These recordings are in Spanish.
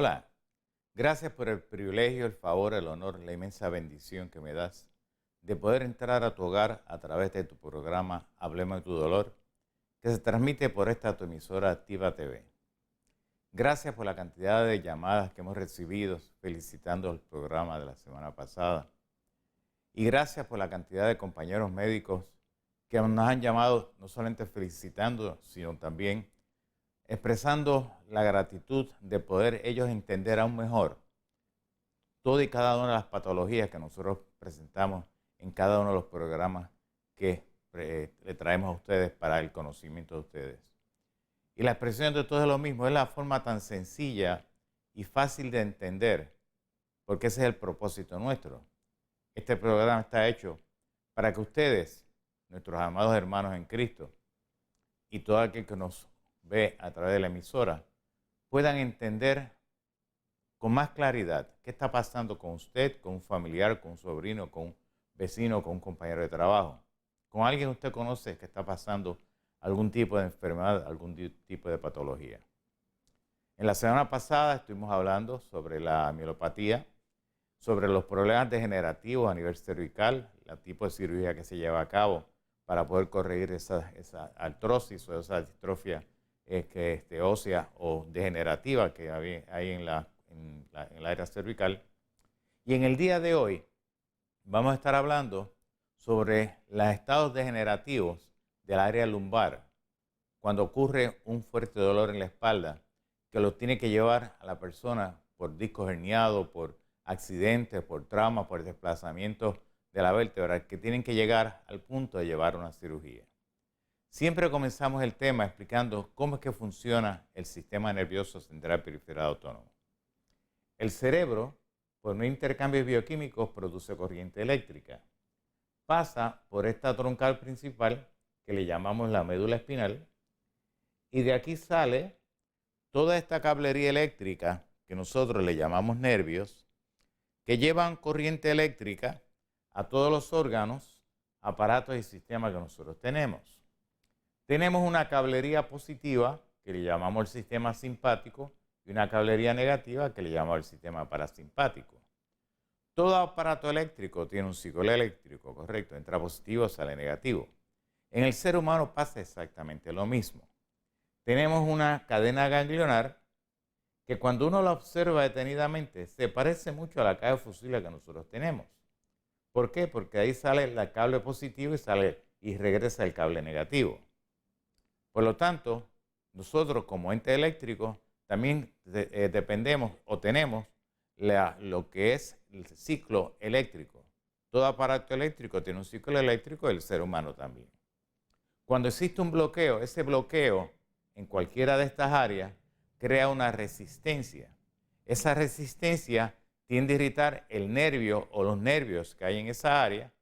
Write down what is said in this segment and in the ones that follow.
Hola, gracias por el privilegio, el favor, el honor, la inmensa bendición que me das de poder entrar a tu hogar a través de tu programa Hablemos de tu dolor, que se transmite por esta tu emisora Activa TV. Gracias por la cantidad de llamadas que hemos recibido felicitando el programa de la semana pasada. Y gracias por la cantidad de compañeros médicos que nos han llamado no solamente felicitando, sino también expresando la gratitud de poder ellos entender aún mejor todas y cada una de las patologías que nosotros presentamos en cada uno de los programas que le traemos a ustedes para el conocimiento de ustedes. Y la expresión de todo es lo mismo, es la forma tan sencilla y fácil de entender, porque ese es el propósito nuestro. Este programa está hecho para que ustedes, nuestros amados hermanos en Cristo, y todo aquel que nos ve a través de la emisora, puedan entender con más claridad qué está pasando con usted, con un familiar, con un sobrino, con un vecino, con un compañero de trabajo, con alguien que usted conoce que está pasando algún tipo de enfermedad, algún tipo de patología. En la semana pasada estuvimos hablando sobre la mielopatía, sobre los problemas degenerativos a nivel cervical, el tipo de cirugía que se lleva a cabo para poder corregir esa artrosis o esa distrofia ósea o degenerativa que hay en la área cervical. Y en el día de hoy vamos a estar hablando sobre los estados degenerativos del área lumbar, cuando ocurre un fuerte dolor en la espalda que lo tiene que llevar a la persona por disco herniado, por accidentes, por traumas, por desplazamientos de la vértebra, que tienen que llegar al punto de llevar una cirugía. Siempre comenzamos el tema explicando cómo es que funciona el sistema nervioso central periférico autónomo. El cerebro, por un intercambio bioquímicos, produce corriente eléctrica. Pasa por esta troncal principal, que le llamamos la médula espinal, y de aquí sale toda esta cablería eléctrica, que nosotros le llamamos nervios, que llevan corriente eléctrica a todos los órganos, aparatos y sistemas que nosotros tenemos. Tenemos una cablería positiva, que le llamamos el sistema simpático, y una cablería negativa, que le llamamos el sistema parasimpático. Todo aparato eléctrico tiene un ciclo eléctrico, correcto, entra positivo, sale negativo. En el ser humano pasa exactamente lo mismo. Tenemos una cadena ganglionar que cuando uno la observa detenidamente se parece mucho a la caja fusible que nosotros tenemos. ¿Por qué? Porque ahí sale el cable positivo y regresa el cable negativo. Por lo tanto, nosotros como ente eléctrico también dependemos o tenemos lo que es el ciclo eléctrico. Todo aparato eléctrico tiene un ciclo eléctrico y el ser humano también. Cuando existe un bloqueo, ese bloqueo en cualquiera de estas áreas crea una resistencia. Esa resistencia tiende a irritar el nervio o los nervios que hay en esa área,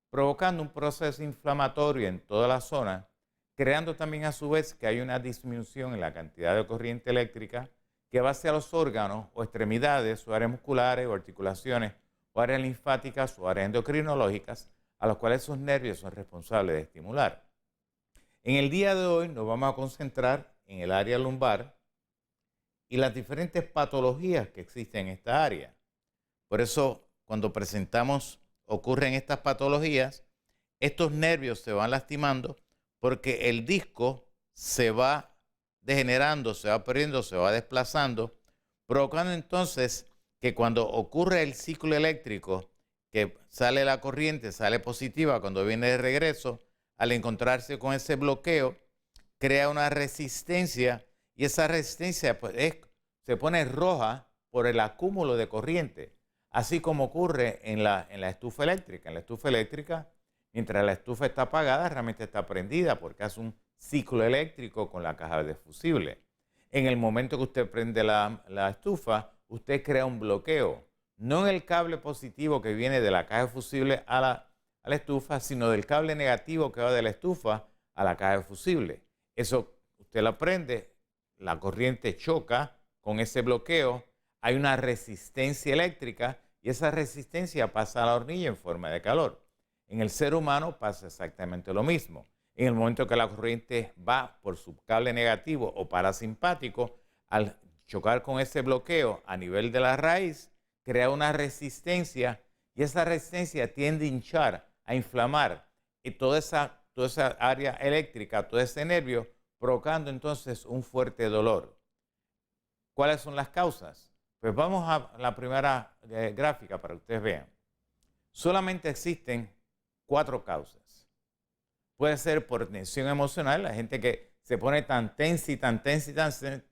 provocando un proceso inflamatorio en toda la zona, creando también a su vez que hay una disminución en la cantidad de corriente eléctrica que va hacia los órganos o extremidades o áreas musculares o articulaciones o áreas linfáticas o áreas endocrinológicas a las cuales esos nervios son responsables de estimular. En el día de hoy nos vamos a concentrar en el área lumbar y las diferentes patologías que existen en esta área. Por eso, cuando ocurren estas patologías, estos nervios se van lastimando porque el disco se va degenerando, se va perdiendo, se va desplazando, provocando entonces que cuando ocurre el ciclo eléctrico, que sale la corriente, sale positiva cuando viene de regreso, al encontrarse con ese bloqueo, crea una resistencia y esa resistencia se pone roja por el acúmulo de corriente, así como ocurre en la estufa eléctrica. En la estufa eléctrica, mientras la estufa está apagada, realmente está prendida porque hace un ciclo eléctrico con la caja de fusible. En el momento que usted prende la estufa, usted crea un bloqueo, no en el cable positivo que viene de la caja de fusible a la estufa, sino del cable negativo que va de la estufa a la caja de fusible. Eso usted la prende, la corriente choca con ese bloqueo, hay una resistencia eléctrica y esa resistencia pasa a la hornilla en forma de calor. En el ser humano pasa exactamente lo mismo. En el momento que la corriente va por su cable negativo o parasimpático, al chocar con ese bloqueo a nivel de la raíz, crea una resistencia y esa resistencia tiende a hinchar, a inflamar y toda esa área eléctrica, todo ese nervio, provocando entonces un fuerte dolor. ¿Cuáles son las causas? Pues vamos a la primera gráfica para que ustedes vean. Solamente existen 4 causas. Puede ser por tensión emocional, la gente que se pone tan tensa y tan tensa y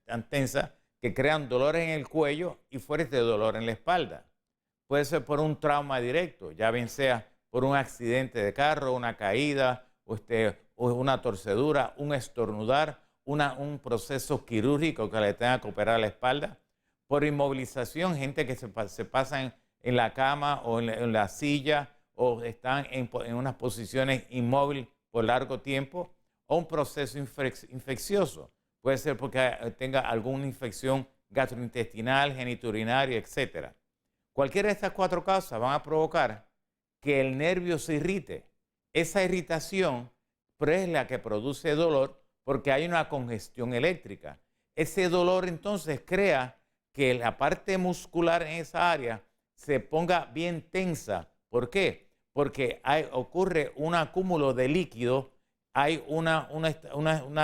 tan tensa que crean dolores en el cuello y fuerte dolor en la espalda. Puede ser por un trauma directo, ya bien sea por un accidente de carro, una caída, o una torcedura, un estornudar, un proceso quirúrgico que le tenga que operar la espalda. Por inmovilización, gente que se pasa en la cama o en la silla o están en unas posiciones inmóviles por largo tiempo, o un proceso infeccioso. Puede ser porque tenga alguna infección gastrointestinal, genitourinaria, etc. Cualquiera de estas 4 causas van a provocar que el nervio se irrite. Esa irritación es la que produce dolor porque hay una congestión eléctrica. Ese dolor entonces crea que la parte muscular en esa área se ponga bien tensa. ¿Por qué? Porque ocurre un acúmulo de líquido, hay una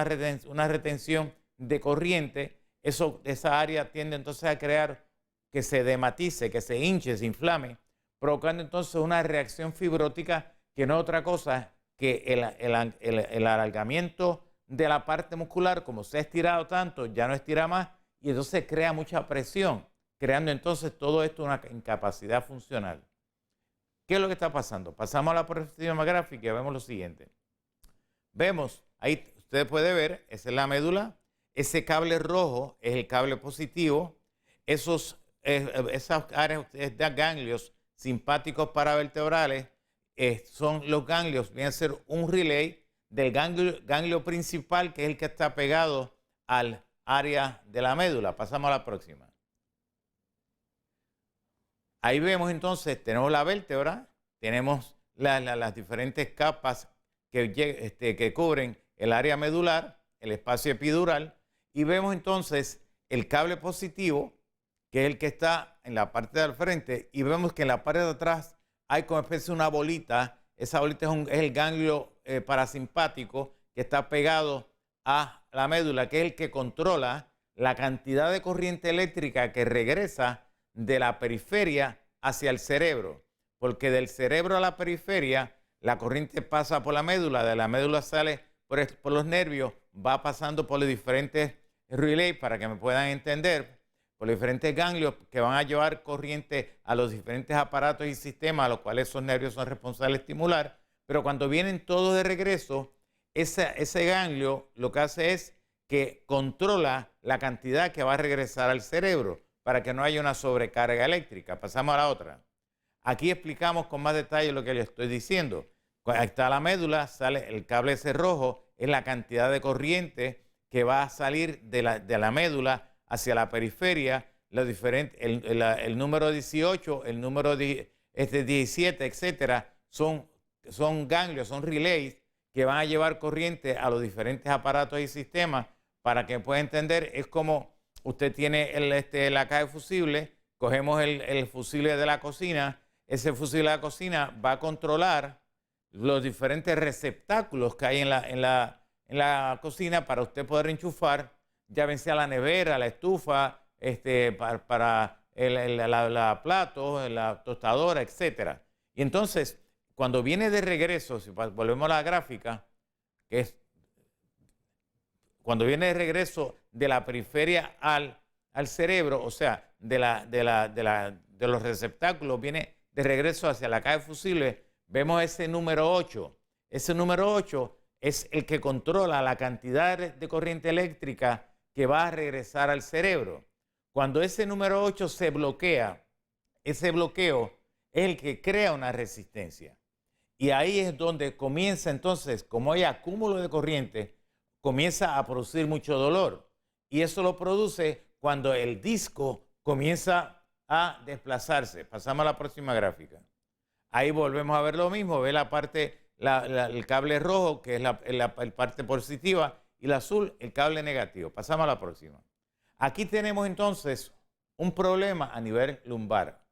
retención de corriente, esa área tiende entonces a crear que se dematice, que se hinche, se inflame, provocando entonces una reacción fibrótica que no es otra cosa que el alargamiento de la parte muscular, como se ha estirado tanto, ya no estira más y entonces crea mucha presión, creando entonces todo esto una incapacidad funcional. ¿Qué es lo que está pasando? Pasamos a la próxima gráfica y vemos lo siguiente. Vemos, ahí usted puede ver, esa es la médula, ese cable rojo es el cable positivo, esas áreas de ganglios simpáticos paravertebrales son los ganglios, vienen a ser un relay del ganglio principal, que es el que está pegado al área de la médula. Pasamos a la próxima. Ahí vemos entonces, tenemos la vértebra, tenemos las diferentes capas que cubren el área medular, el espacio epidural, y vemos entonces el cable positivo, que es el que está en la parte del frente, y vemos que en la parte de atrás hay como especie de una bolita. Esa bolita es el ganglio parasimpático que está pegado a la médula, que es el que controla la cantidad de corriente eléctrica que regresa de la periferia hacia el cerebro, porque del cerebro a la periferia la corriente pasa por la médula, de la médula sale por los nervios, va pasando por los diferentes relays, para que me puedan entender, por los diferentes ganglios que van a llevar corriente a los diferentes aparatos y sistemas a los cuales esos nervios son responsables de estimular, pero cuando vienen todos de regreso, ese ganglio lo que hace es que controla la cantidad que va a regresar al cerebro para que no haya una sobrecarga eléctrica. Pasamos a la otra. Aquí explicamos con más detalle lo que les estoy diciendo. Ahí está la médula, sale el cable ese rojo, es la cantidad de corriente que va a salir de la médula hacia la periferia, el número 18, el número 17, etcétera, son ganglios, son relays que van a llevar corriente a los diferentes aparatos y sistemas. Para que pueda entender, es como usted tiene la caja de fusibles, cogemos el fusible de la cocina, ese fusible de la cocina va a controlar los diferentes receptáculos que hay en la cocina para usted poder enchufar, ya bien sea la nevera, la estufa, para la plato, la tostadora, etc. Y entonces, cuando viene de regreso, si volvemos a la gráfica, que es cuando viene de regreso de la periferia al cerebro, o sea, de los receptáculos, viene de regreso hacia la caja de fusibles, vemos ese número 8. Ese número 8 es el que controla la cantidad de corriente eléctrica que va a regresar al cerebro. Cuando ese número 8 se bloquea, ese bloqueo es el que crea una resistencia. Y ahí es donde comienza entonces, como hay acúmulo de corriente, comienza a producir mucho dolor. Y eso lo produce cuando el disco comienza a desplazarse. Pasamos a la próxima gráfica. Ahí volvemos a ver lo mismo. Ve la parte, el cable rojo, que es la parte positiva, y el azul, el cable negativo. Pasamos a la próxima. Aquí tenemos entonces un problema a nivel lumbar.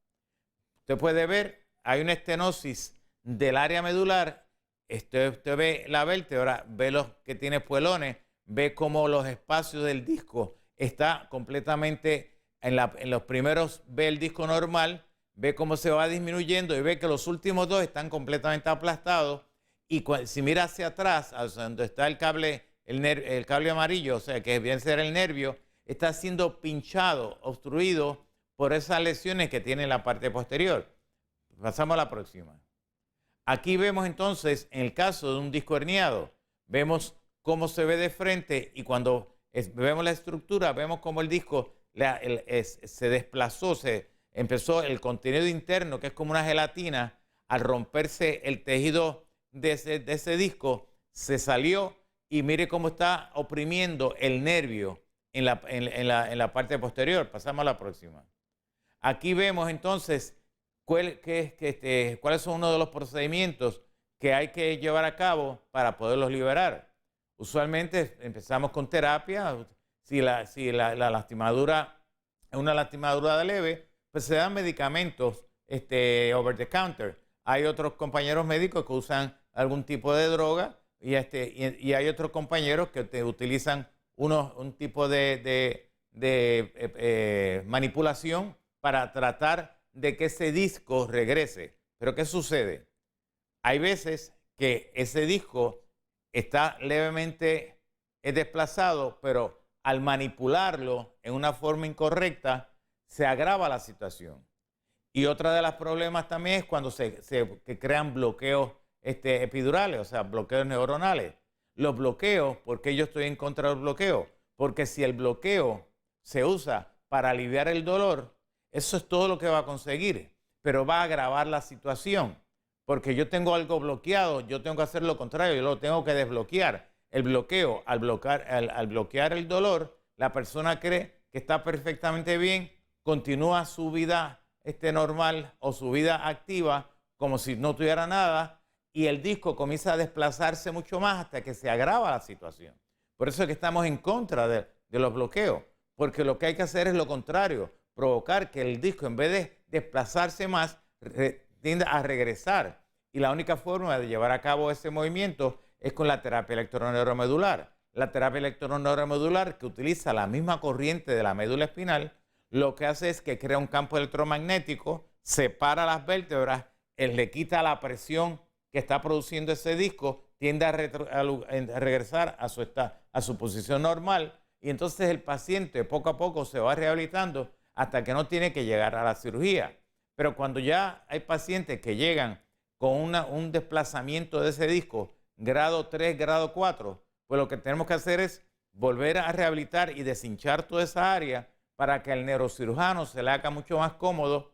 Usted puede ver, hay una estenosis del área medular. Usted ve la vértebra, ve los que tiene espuelones, ve cómo los espacios del disco está completamente, en los primeros ve el disco normal, ve cómo se va disminuyendo y ve que los últimos dos están completamente aplastados. Y si mira hacia atrás, hacia donde está el cable, el cable amarillo, o sea, que bien ser el nervio, está siendo pinchado, obstruido por esas lesiones que tiene en la parte posterior. Pasamos a la próxima. Aquí vemos entonces, en el caso de un disco herniado, vemos cómo se ve de frente y cuando vemos la estructura, vemos cómo el disco se desplazó, empezó el contenido interno, que es como una gelatina, al romperse el tejido de ese disco, se salió y mire cómo está oprimiendo el nervio en la parte posterior. Pasamos a la próxima. Aquí vemos entonces cuáles son uno de los procedimientos que hay que llevar a cabo para poderlos liberar. Usualmente empezamos con terapia. Si la lastimadura es una lastimadura leve, pues se dan medicamentos over the counter. Hay otros compañeros médicos que usan algún tipo de droga y hay otros compañeros que utilizan un tipo de manipulación para tratar de que ese disco regrese. Pero ¿qué sucede? Hay veces que ese disco está levemente desplazado, pero al manipularlo en una forma incorrecta, se agrava la situación. Y otra de los problemas también es cuando se crean bloqueos epidurales, o sea, bloqueos neuronales. Los bloqueos, ¿por qué yo estoy en contra del bloqueo? Porque si el bloqueo se usa para aliviar el dolor, eso es todo lo que va a conseguir, pero va a agravar la situación. Porque yo tengo algo bloqueado, yo tengo que hacer lo contrario, yo lo tengo que desbloquear. El bloqueo, al bloquear el dolor, la persona cree que está perfectamente bien, continúa su vida normal o su vida activa como si no tuviera nada y el disco comienza a desplazarse mucho más hasta que se agrava la situación. Por eso es que estamos en contra de los bloqueos, porque lo que hay que hacer es lo contrario, provocar que el disco en vez de desplazarse más tienda a regresar. Y la única forma de llevar a cabo ese movimiento es con la terapia electroneuromedular. La terapia electroneuromedular, que utiliza la misma corriente de la médula espinal, lo que hace es que crea un campo electromagnético, separa las vértebras, le quita la presión que está produciendo ese disco, tiende a regresar a su posición normal y entonces el paciente poco a poco se va rehabilitando hasta que no tiene que llegar a la cirugía. Pero cuando ya hay pacientes que llegan con un desplazamiento de ese disco, grado 3, grado 4, pues lo que tenemos que hacer es volver a rehabilitar y deshinchar toda esa área para que al neurocirujano se le haga mucho más cómodo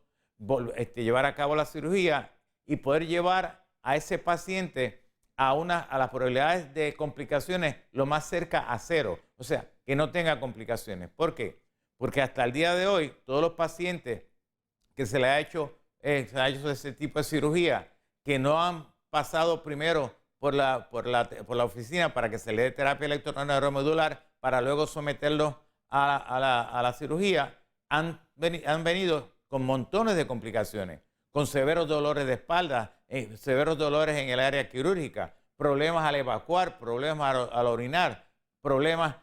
llevar a cabo la cirugía y poder llevar a ese paciente a las probabilidades de complicaciones lo más cerca a cero. O sea, que no tenga complicaciones. ¿Por qué? Porque hasta el día de hoy, todos los pacientes que se les ha hecho ese tipo de cirugía, que no han pasado primero por la oficina para que se le dé terapia electroneuromedular para luego someterlos a la cirugía, han venido con montones de complicaciones, con severos dolores de espalda, severos dolores en el área quirúrgica, problemas al evacuar, problemas al orinar, problemas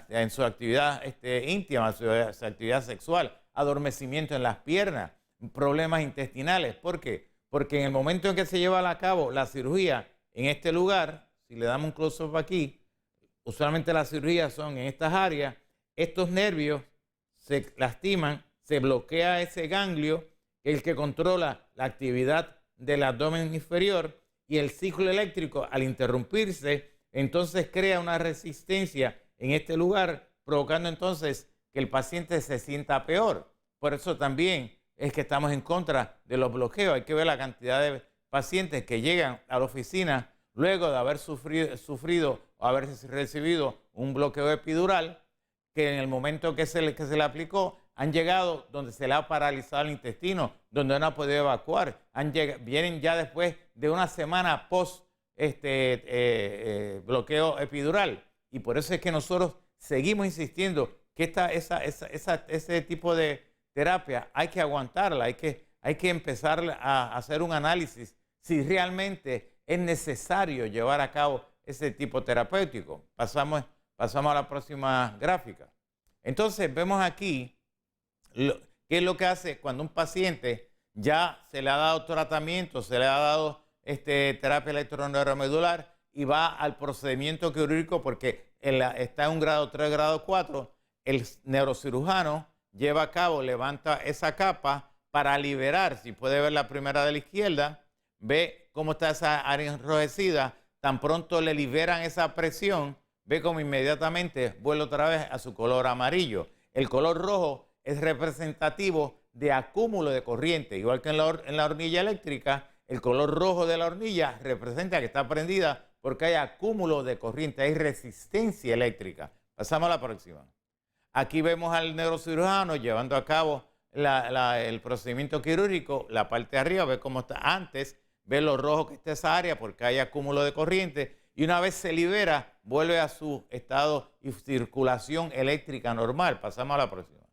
en su actividad íntima, su actividad sexual, adormecimiento en las piernas, problemas intestinales. ¿Por qué? Porque en el momento en que se lleva a cabo la cirugía en este lugar, si le damos un close-up aquí, usualmente las cirugías son en estas áreas, estos nervios se lastiman, se bloquea ese ganglio, que es el que controla la actividad del abdomen inferior, y el ciclo eléctrico, al interrumpirse, entonces crea una resistencia en este lugar, provocando entonces que el paciente se sienta peor. Por eso también es que estamos en contra de los bloqueos. Hay que ver la cantidad de pacientes que llegan a la oficina luego de haber sufrido o haber recibido un bloqueo epidural, que en el momento que se le aplicó, han llegado donde se le ha paralizado el intestino, donde no ha podido evacuar. Vienen ya después de una semana post bloqueo epidural. Y por eso es que nosotros seguimos insistiendo que ese tipo de terapia hay que aguantarla, hay que empezar a hacer un análisis si realmente es necesario llevar a cabo ese tipo terapéutico. Pasamos a la próxima gráfica. Entonces vemos aquí qué es lo que hace cuando un paciente ya se le ha dado tratamiento, se le ha dado terapia electroneuromedular y va al procedimiento quirúrgico porque está en un grado 3, grado 4, el neurocirujano lleva a cabo, levanta esa capa para liberar, si puede ver la primera de la izquierda, ve cómo está esa área enrojecida, tan pronto le liberan esa presión, ve cómo inmediatamente vuelve otra vez a su color amarillo. El color rojo es representativo de acúmulo de corriente, igual que en la hornilla eléctrica, el color rojo de la hornilla representa que está prendida porque hay acúmulo de corriente, hay resistencia eléctrica. Pasamos a la próxima. Aquí vemos al neurocirujano llevando a cabo el procedimiento quirúrgico, la parte de arriba, ve cómo está antes, ve lo rojo que está esa área porque hay acúmulo de corriente y una vez se libera, vuelve a su estado y circulación eléctrica normal. Pasamos a la próxima.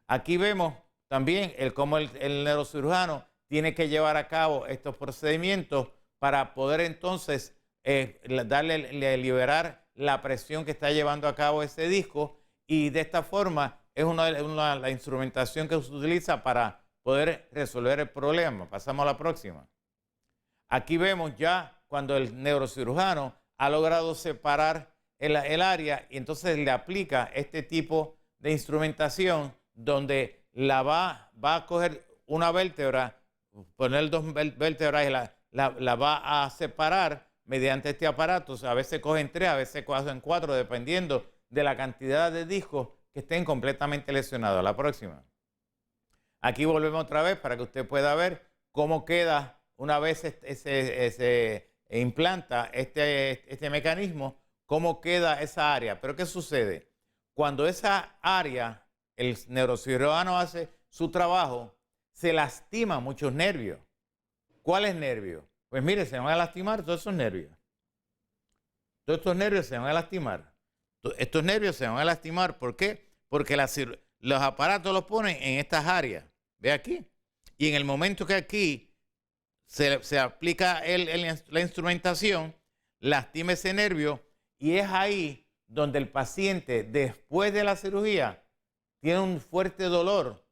Aquí vemos también cómo el neurocirujano tiene que llevar a cabo estos procedimientos para poder entonces liberar la presión que está llevando a cabo ese disco y de esta forma es la instrumentación que se utiliza para poder resolver el problema. Pasamos a la próxima. Aquí vemos ya cuando el neurocirujano ha logrado separar el área y entonces le aplica este tipo de instrumentación donde va a coger una vértebra, poner dos vértebras y la va a separar mediante este aparato. O sea, a veces cogen 3, a veces cogen 4, dependiendo de la cantidad de discos que estén completamente lesionados. La próxima. Aquí volvemos otra vez para que usted pueda ver cómo queda una vez se implanta este mecanismo, cómo queda esa área. Pero ¿qué sucede? Cuando esa área, el neurocirujano hace su trabajo, se lastima muchos nervios. ¿Cuáles nervios? Pues mire, se van a lastimar todos esos nervios. Todos estos nervios se van a lastimar. Estos nervios se van a lastimar. ¿Por qué? Porque los aparatos los ponen en estas áreas. Ve aquí. Y en el momento que aquí se aplica la instrumentación, lastima ese nervio y es ahí donde el paciente, después de la cirugía, tiene un fuerte dolor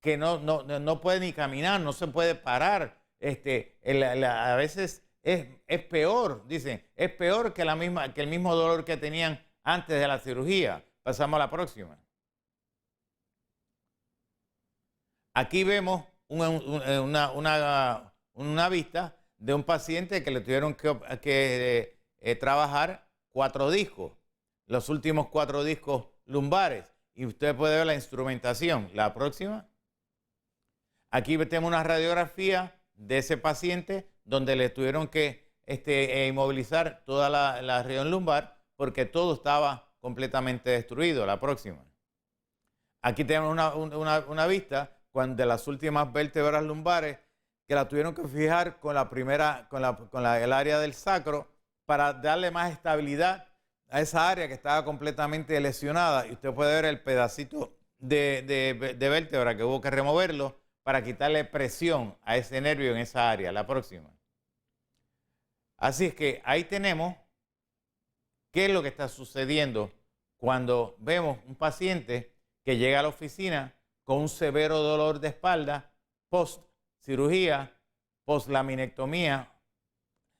que no puede ni caminar, no se puede parar. A veces es peor, dicen, es peor que el mismo dolor que tenían antes de la cirugía. Pasamos a la próxima. Aquí vemos una vista de un paciente que le tuvieron que trabajar 4 discos, los últimos 4 discos lumbares. Y usted puede ver la instrumentación. La próxima. Aquí tenemos una radiografía de ese paciente donde le tuvieron que inmovilizar toda la región lumbar porque todo estaba completamente destruido. La próxima. Aquí tenemos una vista de las últimas vértebras lumbares que la tuvieron que fijar con el área del sacro para darle más estabilidad a esa área que estaba completamente lesionada. Y usted puede ver el pedacito de vértebra que hubo que removerlo para quitarle presión a ese nervio en esa área. La próxima. Así es que ahí tenemos qué es lo que está sucediendo cuando vemos un paciente que llega a la oficina con un severo dolor de espalda post cirugía, post laminectomía,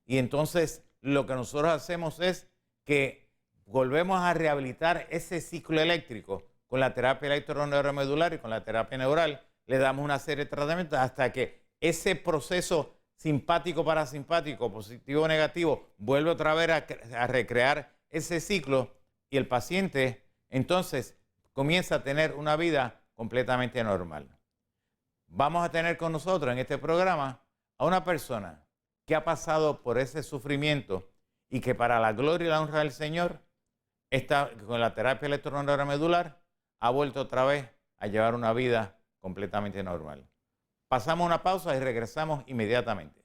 y entonces lo que nosotros hacemos es que volvemos a rehabilitar ese ciclo eléctrico con la terapia electroneuromedular y con la terapia neural. Le damos una serie de tratamientos hasta que ese proceso simpático-parasimpático, positivo-negativo, vuelve otra vez a recrear ese ciclo y el paciente entonces comienza a tener una vida completamente normal. Vamos a tener con nosotros en este programa a una persona que ha pasado por ese sufrimiento y que para la gloria y la honra del Señor, con la terapia electroneuromedular, ha vuelto otra vez a llevar una vida completamente normal. Pasamos una pausa y regresamos inmediatamente.